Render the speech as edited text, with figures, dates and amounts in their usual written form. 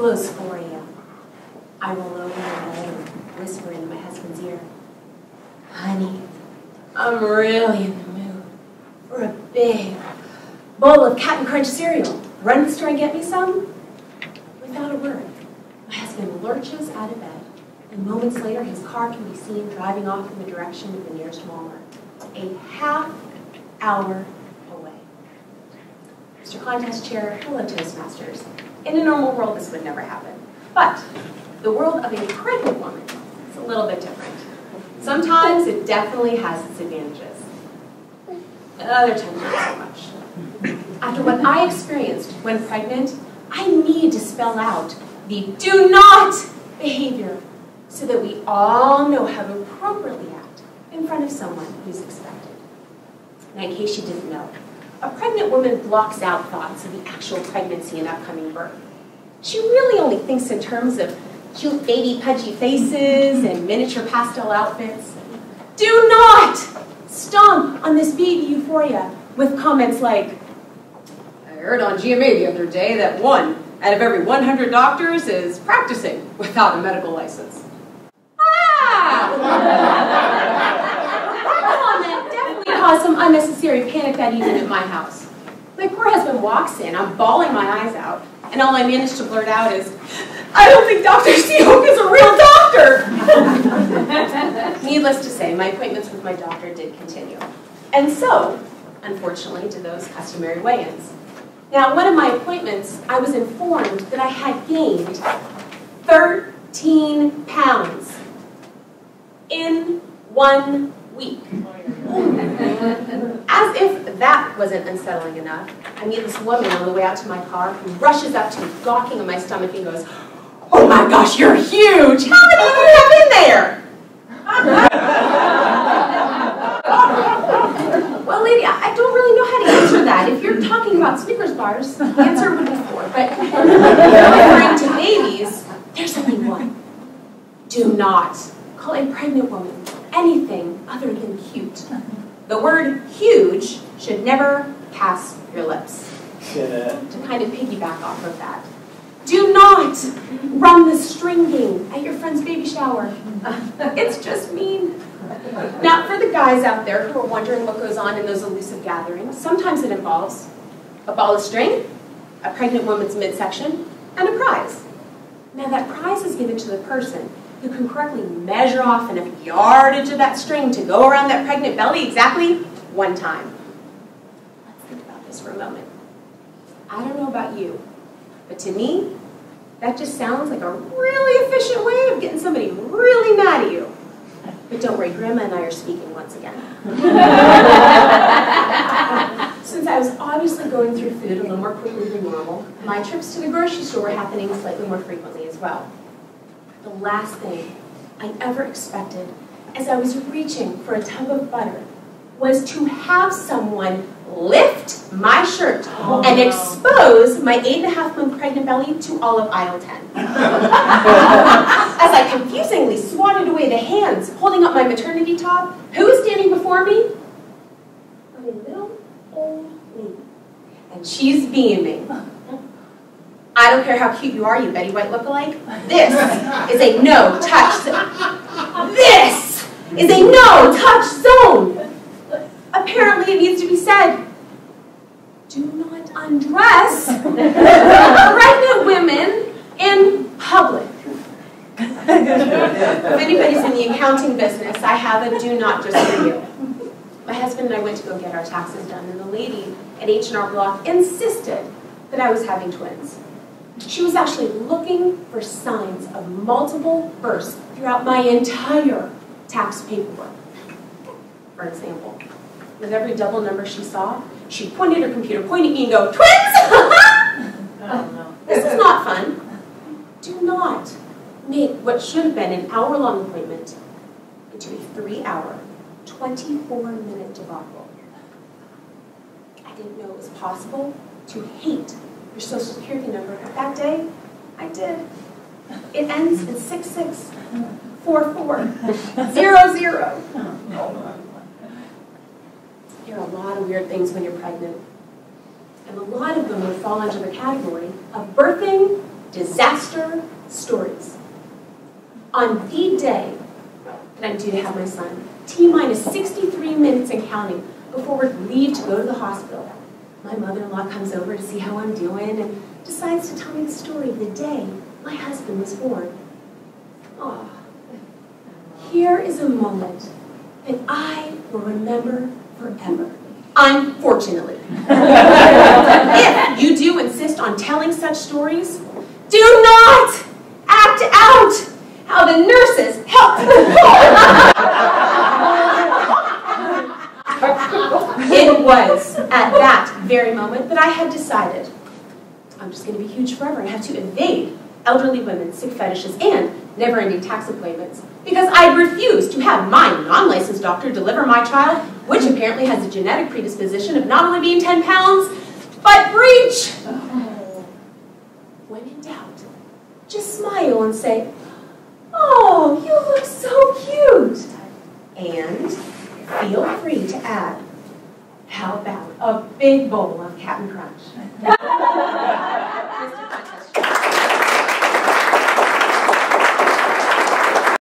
close 4 a.m. I roll over in bed and whisper into my husband's ear, "Honey, I'm really in the mood for a big bowl of Captain Crunch cereal. Run to the store and get me some?" Without a word, my husband lurches out of bed, and moments later his car can be seen driving off in the direction of the nearest Walmart, a half hour away. Mr. Contest Chair, hello Toastmasters. In a normal world this would never happen, but the world of a pregnant woman is a little bit different. Sometimes it definitely has its advantages, and other times not so much. After what I experienced when pregnant, I need to spell out the do not behavior so that we all know how to appropriately act in front of someone who's expected. Now, in case you didn't know, a pregnant woman blocks out thoughts of the actual pregnancy and upcoming birth. She really only thinks in terms of cute baby pudgy faces and miniature pastel outfits. Do not stomp on this baby euphoria with comments like, "I heard on GMA the other day that 1 out of every 100 doctors is practicing without a medical license." Ah! That comment definitely caused some unnecessary panic that evening at my house. My poor husband walks in, I'm bawling my eyes out, and all I manage to blurt out is, "I don't think Dr. Seahawk is a real doctor!" Needless to say, my appointments with my doctor did continue. And so, unfortunately, did those customary weigh-ins. Now, at one of my appointments, I was informed that I had gained 13 pounds in 1 week. As if that wasn't unsettling enough, I meet this woman on the way out to my car who rushes up to me, gawking at my stomach, and goes, "Oh my gosh, you're huge! How many of you have in there?" Well, lady, I don't really know how to answer that. If you're talking about Snickers bars, the answer would be 4. But referring to babies, there's only one. Do not call a pregnant woman anything other than cute. The word huge should never pass your lips. To kind of piggyback off of that, do not run the string game at your friend's baby shower. It's just mean. Now, for the guys out there who are wondering what goes on in those elusive gatherings, sometimes it involves a ball of string, a pregnant woman's midsection, and a prize. Now, that prize is given to the person who can correctly measure off enough yardage of that string to go around that pregnant belly exactly 1 time. Let's think about this for a moment. I don't know about you, but to me, that just sounds like a really efficient way of getting somebody really mad at you. But don't worry, Grandma and I are speaking once again. Since I was obviously going through food a little more quickly than normal, my trips to the grocery store were happening slightly more frequently as well. The last thing I ever expected as I was reaching for a tub of butter was to have someone lift my shirt and expose my 8.5-month pregnant belly to all of aisle 10. As I confusingly swatted away the hands holding up my maternity top, who was standing before me? A little old lady. And she's beaming. I don't care how cute you are, you Betty White lookalike. This is a no-touch zone. This is a no-touch zone. Apparently, it needs to be said, do not undress pregnant women in public. If anybody's in the accounting business, I have a do not just for you. My husband and I went to go get our taxes done, and the lady at H&R Block insisted that I was having twins. She was actually looking for signs of multiple births throughout my entire tax paperwork. For example, with every double number she saw, she'd point at her computer, point at me and go, "Twins!" Oh, no. This is not fun. Do not make what should have been an hour-long appointment into a 3-hour, 24-minute debacle. I didn't know it was possible to hate your social security number, but that day, I did. It ends in 664400. There are a lot of weird things when you're pregnant, and a lot of them would fall under the category of birthing disaster stories. On the day that I'm due to have my son, T-minus 63 minutes and counting before we're leave to go to the hospital, my mother-in-law comes over to see how I'm doing and decides to tell me the story of the day my husband was born. Oh, here is a moment that I will remember forever. Unfortunately. If you do insist on telling such stories, do not act out how the nurses helped me. It was at that very moment that I had decided I'm just going to be huge forever and have to evade elderly women's sick fetishes and never-ending tax appointments because I refuse to have my non-licensed doctor deliver my child, which apparently has a genetic predisposition of not only being 10 pounds, but breech. When in doubt, just smile and say, "Oh, you look so cute." And feel free to add, "How about a big bowl of Cap'n Crunch?"